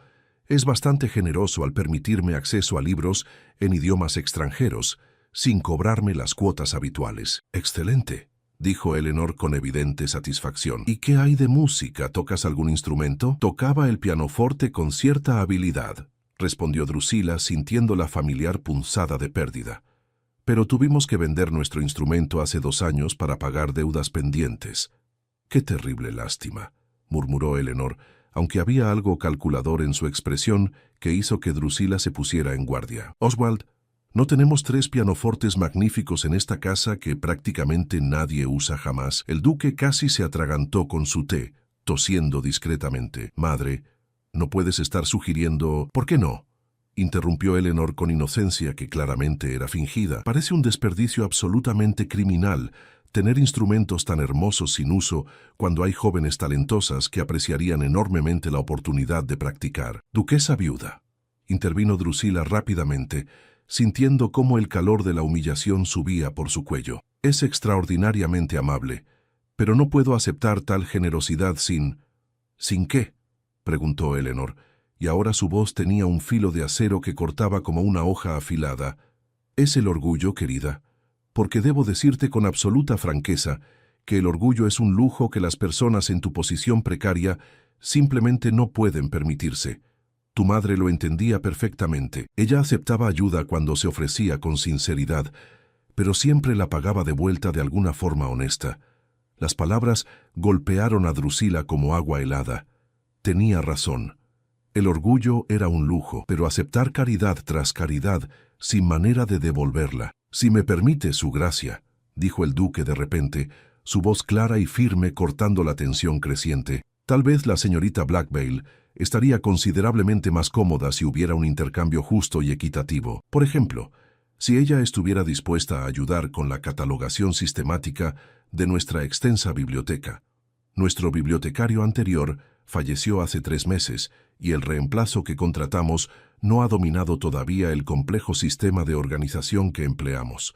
es bastante generoso al permitirme acceso a libros en idiomas extranjeros, sin cobrarme las cuotas habituales». «Excelente», dijo Eleanor con evidente satisfacción. «¿Y qué hay de música? ¿Tocas algún instrumento?» «Tocaba el pianoforte con cierta habilidad», respondió Drusila sintiendo la familiar punzada de pérdida. «Pero tuvimos que vender nuestro instrumento hace 2 años para pagar deudas pendientes». «Qué terrible lástima», murmuró Eleanor, aunque había algo calculador en su expresión que hizo que Drusila se pusiera en guardia. «Oswald, ¿no tenemos 3 pianofortes magníficos en esta casa que prácticamente nadie usa jamás?» El duque casi se atragantó con su té, tosiendo discretamente. «Madre, no puedes estar sugiriendo...» «¿Por qué no?», interrumpió Eleanor con inocencia que claramente era fingida. «Parece un desperdicio absolutamente criminal tener instrumentos tan hermosos sin uso cuando hay jóvenes talentosas que apreciarían enormemente la oportunidad de practicar». «Duquesa viuda», intervino Drusila rápidamente, sintiendo cómo el calor de la humillación subía por su cuello. «Es extraordinariamente amable, pero no puedo aceptar tal generosidad sin...» «¿Sin qué?», preguntó Eleanor, y ahora su voz tenía un filo de acero que cortaba como una hoja afilada. «Es el orgullo, querida, porque debo decirte con absoluta franqueza que el orgullo es un lujo que las personas en tu posición precaria simplemente no pueden permitirse. Tu madre lo entendía perfectamente. Ella aceptaba ayuda cuando se ofrecía con sinceridad, pero siempre la pagaba de vuelta de alguna forma honesta». Las palabras golpearon a Drusila como agua helada. Tenía razón. El orgullo era un lujo, pero aceptar caridad tras caridad sin manera de devolverla. «Si me permite, su gracia», dijo el duque de repente, su voz clara y firme cortando la tensión creciente. «Tal vez la señorita Blackvale estaría considerablemente más cómoda si hubiera un intercambio justo y equitativo. Por ejemplo, si ella estuviera dispuesta a ayudar con la catalogación sistemática de nuestra extensa biblioteca. Nuestro bibliotecario anterior falleció hace 3 meses y el reemplazo que contratamos no ha dominado todavía el complejo sistema de organización que empleamos.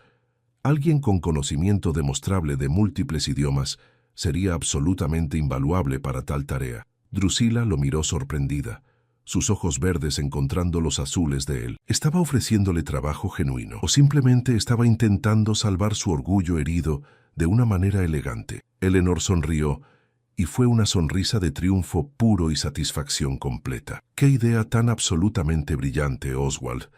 Alguien con conocimiento demostrable de múltiples idiomas sería absolutamente invaluable para tal tarea». Drusila lo miró sorprendida, sus ojos verdes encontrando los azules de él. ¿Estaba ofreciéndole trabajo genuino o simplemente estaba intentando salvar su orgullo herido de una manera elegante? Eleanor sonrió, y fue una sonrisa de triunfo puro y satisfacción completa. «Qué idea tan absolutamente brillante, Oswald.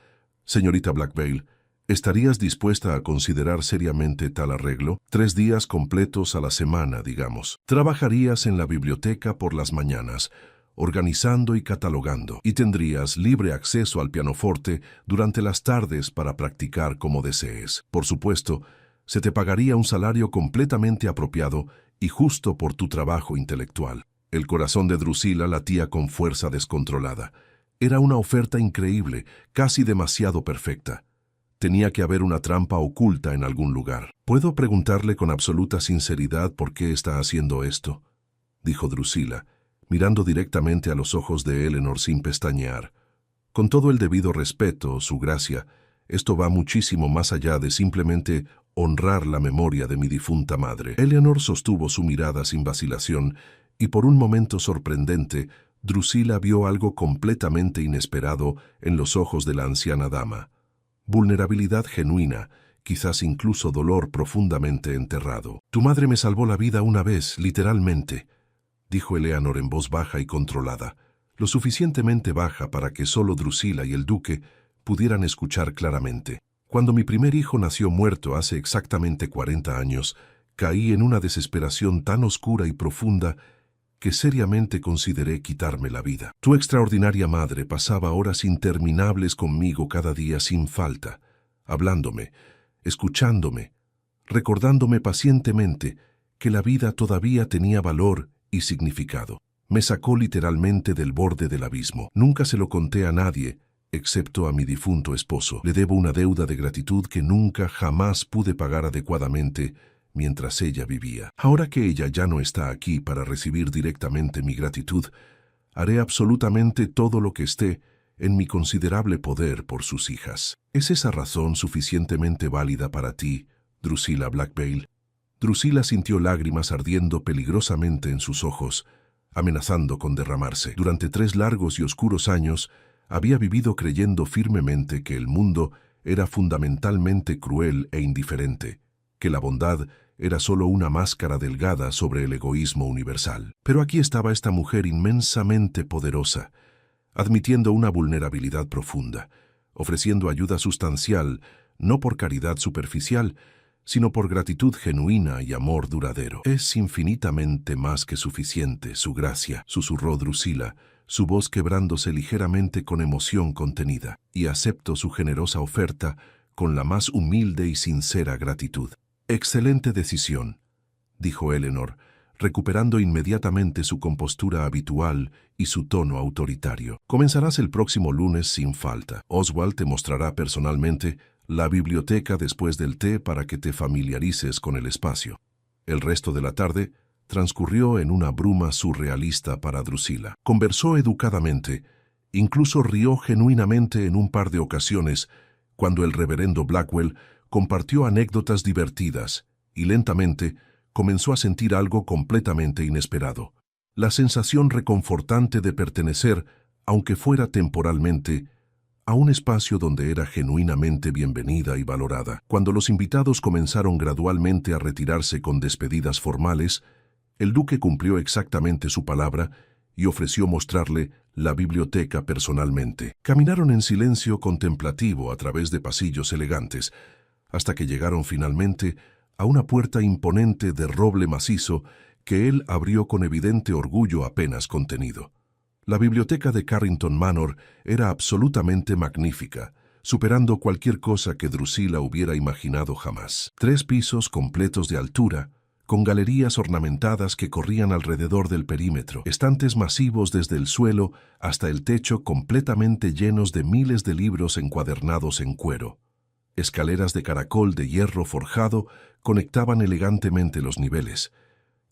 Señorita Blackvale, ¿estarías dispuesta a considerar seriamente tal arreglo? 3 días completos a la semana, digamos. Trabajarías en la biblioteca por las mañanas, organizando y catalogando, y tendrías libre acceso al pianoforte durante las tardes para practicar como desees. Por supuesto, se te pagaría un salario completamente apropiado y justo por tu trabajo intelectual». El corazón de Drusila latía con fuerza descontrolada. Era una oferta increíble, casi demasiado perfecta. Tenía que haber una trampa oculta en algún lugar. «¿Puedo preguntarle con absoluta sinceridad por qué está haciendo esto?», dijo Drusila, mirando directamente a los ojos de Eleanor sin pestañear. Con todo el debido respeto, su gracia, esto va muchísimo más allá de simplemente honrar la memoria de mi difunta madre. Eleanor sostuvo su mirada sin vacilación y por un momento sorprendente, Drusila vio algo completamente inesperado en los ojos de la anciana dama. Vulnerabilidad genuina, quizás incluso dolor profundamente enterrado. «Tu madre me salvó la vida una vez, literalmente», dijo Eleanor en voz baja y controlada, lo suficientemente baja para que solo Drusila y el duque pudieran escuchar claramente. «Cuando mi primer hijo nació muerto hace exactamente 40 años, caí en una desesperación tan oscura y profunda que seriamente consideré quitarme la vida. Tu extraordinaria madre pasaba horas interminables conmigo cada día sin falta, hablándome, escuchándome, recordándome pacientemente que la vida todavía tenía valor y significado. Me sacó literalmente del borde del abismo. Nunca se lo conté a nadie, excepto a mi difunto esposo. Le debo una deuda de gratitud que nunca jamás pude pagar adecuadamente mientras ella vivía. Ahora que ella ya no está aquí para recibir directamente mi gratitud, haré absolutamente todo lo que esté en mi considerable poder por sus hijas. ¿Es esa razón suficientemente válida para ti, Drusila Blackveil? Drusila sintió lágrimas ardiendo peligrosamente en sus ojos, amenazando con derramarse. Durante 3 largos y oscuros años, había vivido creyendo firmemente que el mundo era fundamentalmente cruel e indiferente, que la bondad era solo una máscara delgada sobre el egoísmo universal. Pero aquí estaba esta mujer inmensamente poderosa, admitiendo una vulnerabilidad profunda, ofreciendo ayuda sustancial, no por caridad superficial, sino por gratitud genuina y amor duradero. «Es infinitamente más que suficiente, su gracia», susurró Drusila, su voz quebrándose ligeramente con emoción contenida, «y acepto su generosa oferta con la más humilde y sincera gratitud». «Excelente decisión», dijo Eleanor, recuperando inmediatamente su compostura habitual y su tono autoritario. «Comenzarás el próximo lunes sin falta. Oswald te mostrará personalmente la biblioteca después del té para que te familiarices con el espacio». El resto de la tarde transcurrió en una bruma surrealista para Drusila. Conversó educadamente, incluso rió genuinamente en un par de ocasiones cuando el reverendo Blackwell compartió anécdotas divertidas y lentamente comenzó a sentir algo completamente inesperado. La sensación reconfortante de pertenecer, aunque fuera temporalmente, a un espacio donde era genuinamente bienvenida y valorada. Cuando los invitados comenzaron gradualmente a retirarse con despedidas formales, el duque cumplió exactamente su palabra y ofreció mostrarle la biblioteca personalmente. Caminaron en silencio contemplativo a través de pasillos elegantes, hasta que llegaron finalmente a una puerta imponente de roble macizo que él abrió con evidente orgullo apenas contenido. La biblioteca de Carrington Manor era absolutamente magnífica, superando cualquier cosa que Drusila hubiera imaginado jamás. 3 pisos completos de altura, con galerías ornamentadas que corrían alrededor del perímetro, estantes masivos desde el suelo hasta el techo completamente llenos de miles de libros encuadernados en cuero. Escaleras de caracol de hierro forjado conectaban elegantemente los niveles,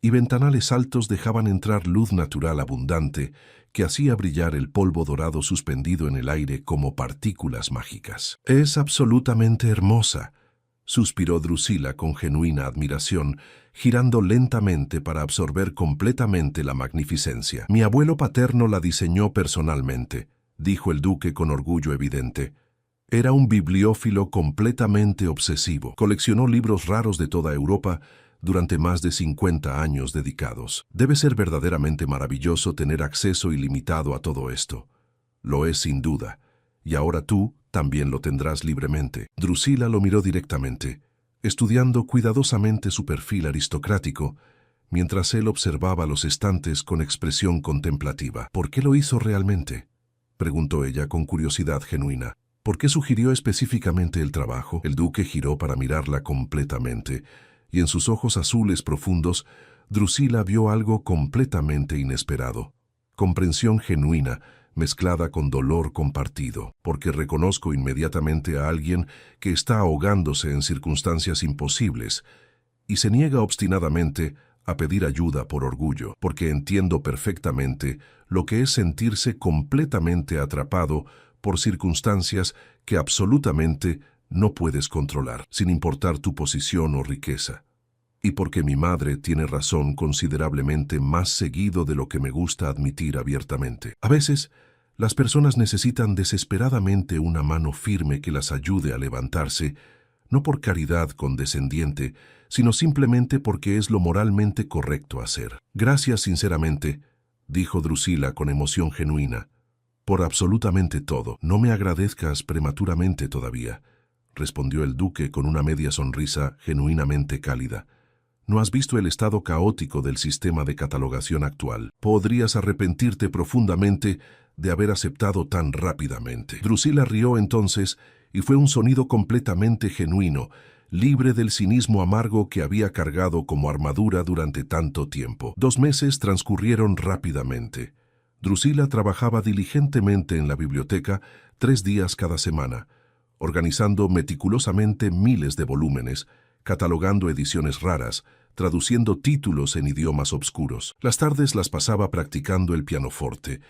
y ventanales altos dejaban entrar luz natural abundante que hacía brillar el polvo dorado suspendido en el aire como partículas mágicas. «Es absolutamente hermosa», suspiró Drusila con genuina admiración, girando lentamente para absorber completamente la magnificencia. «Mi abuelo paterno la diseñó personalmente», dijo el duque con orgullo evidente. Era un bibliófilo completamente obsesivo. Coleccionó libros raros de toda Europa durante más de 50 años dedicados. Debe ser verdaderamente maravilloso tener acceso ilimitado a todo esto. Lo es sin duda. Y ahora tú también lo tendrás libremente. Drusila lo miró directamente, estudiando cuidadosamente su perfil aristocrático, mientras él observaba los estantes con expresión contemplativa. «¿Por qué lo hizo realmente?», preguntó ella con curiosidad genuina. «¿Por qué sugirió específicamente el trabajo?». El duque giró para mirarla completamente, y en sus ojos azules profundos, Drusila vio algo completamente inesperado. Comprensión genuina, mezclada con dolor compartido, porque reconozco inmediatamente a alguien que está ahogándose en circunstancias imposibles y se niega obstinadamente a pedir ayuda por orgullo, porque entiendo perfectamente lo que es sentirse completamente atrapado por circunstancias que absolutamente no puedes controlar, sin importar tu posición o riqueza. Y porque mi madre tiene razón considerablemente más seguido de lo que me gusta admitir abiertamente. A veces, las personas necesitan desesperadamente una mano firme que las ayude a levantarse, no por caridad condescendiente, sino simplemente porque es lo moralmente correcto hacer. Gracias sinceramente, dijo Drusila con emoción genuina, por absolutamente todo. No me agradezcas prematuramente todavía, respondió el duque con una media sonrisa genuinamente cálida. No has visto el estado caótico del sistema de catalogación actual. Podrías arrepentirte profundamente de haber aceptado tan rápidamente. Drusila rió entonces y fue un sonido completamente genuino, libre del cinismo amargo que había cargado como armadura durante tanto tiempo. 2 meses transcurrieron rápidamente. Drusila trabajaba diligentemente en la biblioteca 3 días cada semana, organizando meticulosamente miles de volúmenes, catalogando ediciones raras, traduciendo títulos en idiomas obscuros. Las tardes las pasaba practicando el pianoforte,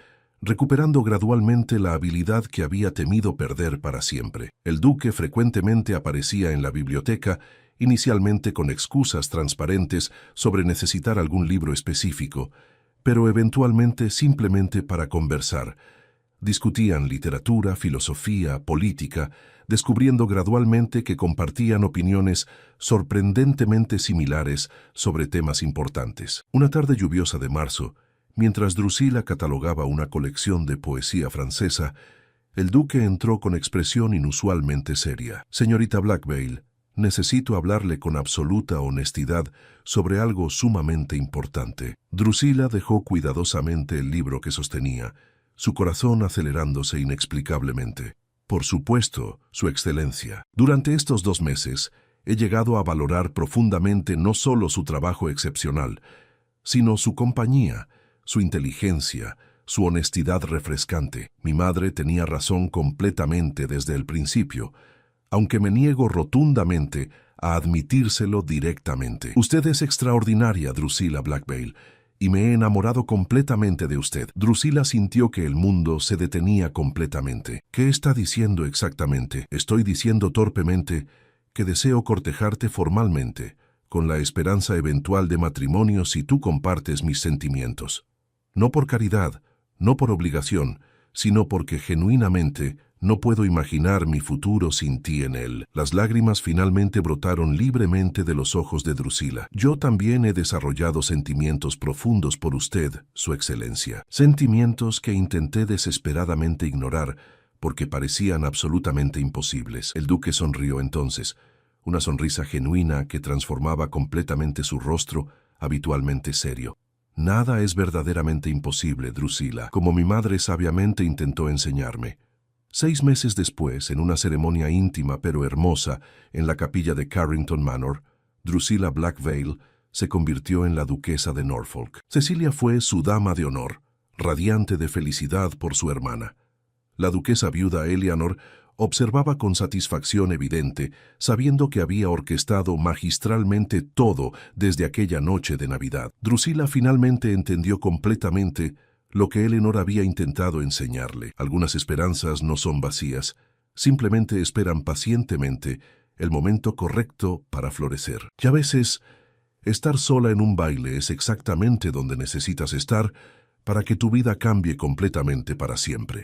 recuperando gradualmente la habilidad que había temido perder para siempre. El duque frecuentemente aparecía en la biblioteca, inicialmente con excusas transparentes sobre necesitar algún libro específico, pero eventualmente simplemente para conversar. Discutían literatura, filosofía, política, descubriendo gradualmente que compartían opiniones sorprendentemente similares sobre temas importantes. Una tarde lluviosa de marzo, mientras Drusila catalogaba una colección de poesía francesa, el duque entró con expresión inusualmente seria. «Señorita Blackvale, necesito hablarle con absoluta honestidad sobre algo sumamente importante». Drusila dejó cuidadosamente el libro que sostenía, su corazón acelerándose inexplicablemente. «Por supuesto, Su Excelencia. Durante estos 2 meses he llegado a valorar profundamente no solo su trabajo excepcional, sino su compañía, su inteligencia, su honestidad refrescante. Mi madre tenía razón completamente desde el principio, aunque me niego rotundamente a admitírselo directamente. Usted es extraordinaria, Drusila Blackvale, y me he enamorado completamente de usted». Drusila sintió que el mundo se detenía completamente. «¿Qué está diciendo exactamente?» «Estoy diciendo torpemente que deseo cortejarte formalmente, con la esperanza eventual de matrimonio si tú compartes mis sentimientos. No por caridad, no por obligación, sino porque genuinamente no puedo imaginar mi futuro sin ti en él». Las lágrimas finalmente brotaron libremente de los ojos de Drusila. «Yo también he desarrollado sentimientos profundos por usted, Su Excelencia. Sentimientos que intenté desesperadamente ignorar porque parecían absolutamente imposibles». El duque sonrió entonces, una sonrisa genuina que transformaba completamente su rostro, habitualmente serio. «Nada es verdaderamente imposible, Drusila, como mi madre sabiamente intentó enseñarme». 6 meses después, en una ceremonia íntima pero hermosa en la capilla de Carrington Manor, Drusila Blackvale se convirtió en la duquesa de Norfolk. Cecilia fue su dama de honor, radiante de felicidad por su hermana. La duquesa viuda Eleanor observaba con satisfacción evidente, sabiendo que había orquestado magistralmente todo desde aquella noche de Navidad. Drusila finalmente entendió completamente lo que Eleanor había intentado enseñarle. Algunas esperanzas no son vacías, simplemente esperan pacientemente el momento correcto para florecer. Y a veces, estar sola en un baile es exactamente donde necesitas estar para que tu vida cambie completamente para siempre.